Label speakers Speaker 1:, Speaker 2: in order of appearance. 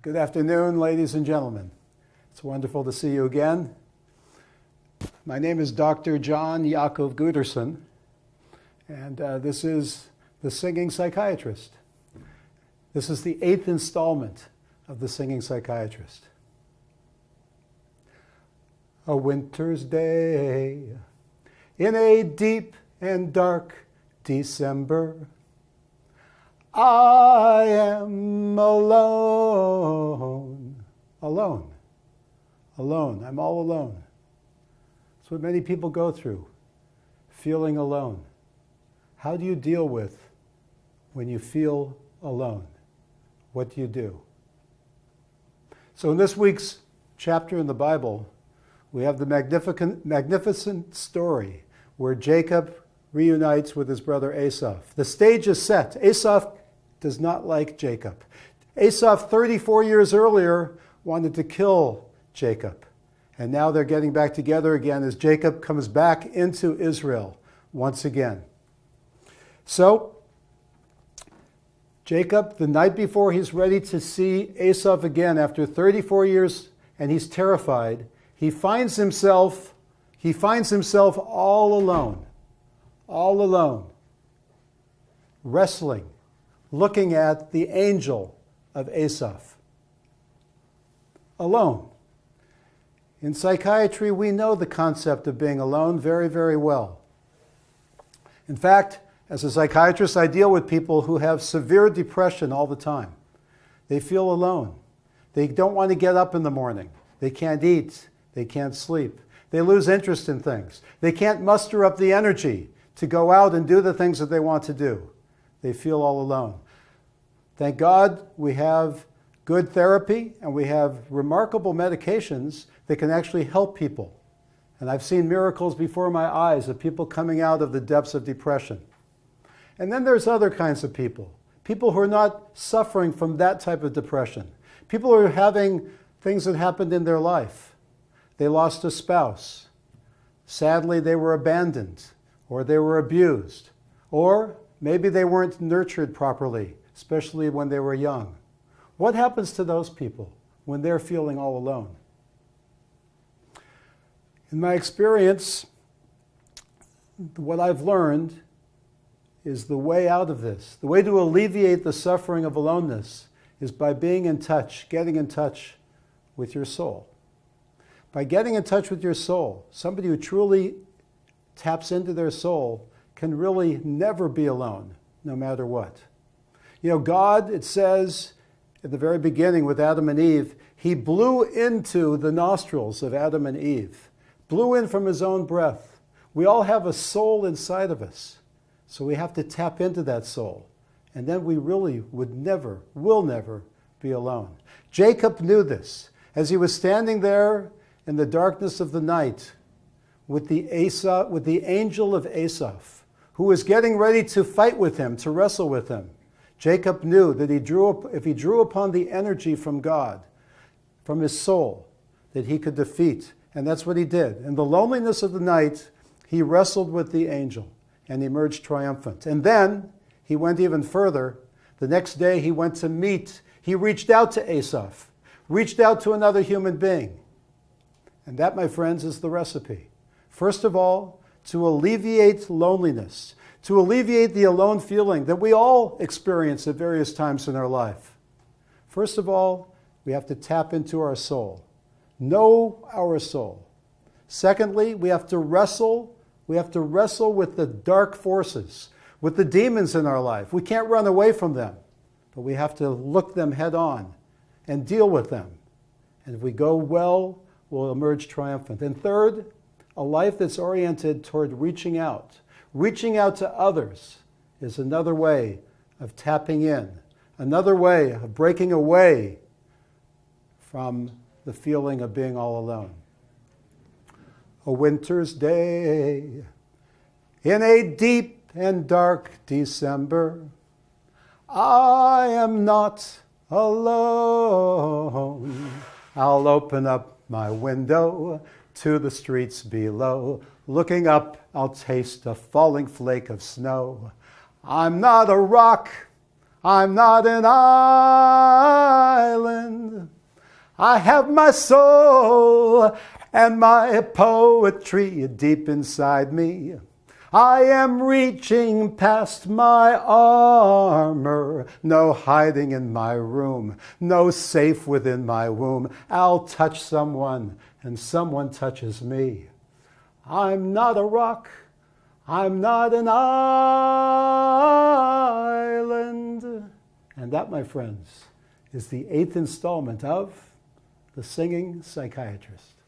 Speaker 1: Good afternoon, ladies and gentlemen. It's wonderful to see you again. My name is Dr. John Yaakov Guderson, and this is The Singing Psychiatrist. This is the 8th installment of The Singing Psychiatrist. A winter's day in a deep and dark December, I am alone. Alone. I'm all alone. That's what many people go through, feeling alone. How do you deal with when you feel alone? What do you do? So in this week's chapter in the Bible, we have the magnificent story where Jacob reunites with his brother Esau. The stage is set. Esau does not like Jacob. Esau, 34 years earlier, wanted to kill Jacob. And now they're getting back together again as Jacob comes back into Israel once again. So, Jacob, the night before he's ready to see Esau again after 34 years, and he's terrified, he finds himself all alone, wrestling, looking at the angel of Esau. Alone. In psychiatry, we know the concept of being alone very, very well. In fact, as a psychiatrist, I deal with people who have severe depression all the time. They feel alone. They don't want to get up in the morning. They can't eat. They can't sleep. They lose interest in things. They can't muster up the energy to go out and do the things that they want to do. They feel all alone. Thank God we have good therapy and we have remarkable medications that can actually help people. And I've seen miracles before my eyes of people coming out of the depths of depression. And then there's other kinds of people who are not suffering from that type of depression. People who are having things that happened in their life. They lost a spouse. Sadly, they were abandoned, or they were abused, or maybe they weren't nurtured properly, especially when they were young. What happens to those people when they're feeling all alone? In my experience, what I've learned is the way out of this. The way to alleviate the suffering of aloneness is by being in touch, getting in touch with your soul. By getting in touch with your soul, somebody who truly taps into their soul can really never be alone, no matter what. You know, God, it says at the very beginning with Adam and Eve, he blew into the nostrils of Adam and Eve, blew in from his own breath. We all have a soul inside of us, so we have to tap into that soul. And then we really will never be alone. Jacob knew this. As he was standing there in the darkness of the night with the angel of Esau, who was getting ready to fight with him, to wrestle with him, Jacob knew that if he drew upon the energy from God, from his soul, that he could defeat. And that's what he did. In the loneliness of the night, he wrestled with the angel and emerged triumphant. And then he went even further. The next day he reached out to Esau, reached out to another human being. And that, my friends, is the recipe. First of all, to alleviate loneliness, to alleviate the alone feeling that we all experience at various times in our life. First of all, we have to tap into our soul, know our soul. Secondly, we have to wrestle with the dark forces, with the demons in our life. We can't run away from them, but we have to look them head on and deal with them. And if we go well, we'll emerge triumphant. And third, a life that's oriented toward reaching out. Reaching out to others is another way of tapping in, another way of breaking away from the feeling of being all alone. A winter's day in a deep and dark December, I am not alone. I'll open up my window to the streets below. Looking up, I'll taste a falling flake of snow. I'm not a rock, I'm not an island. I have my soul and my poetry deep inside me. I am reaching past my armor, no hiding in my room, no safe within my womb. I'll touch someone and someone touches me. I'm not a rock, I'm not an island. And that, my friends, is the 8th installment of The Singing Psychiatrist.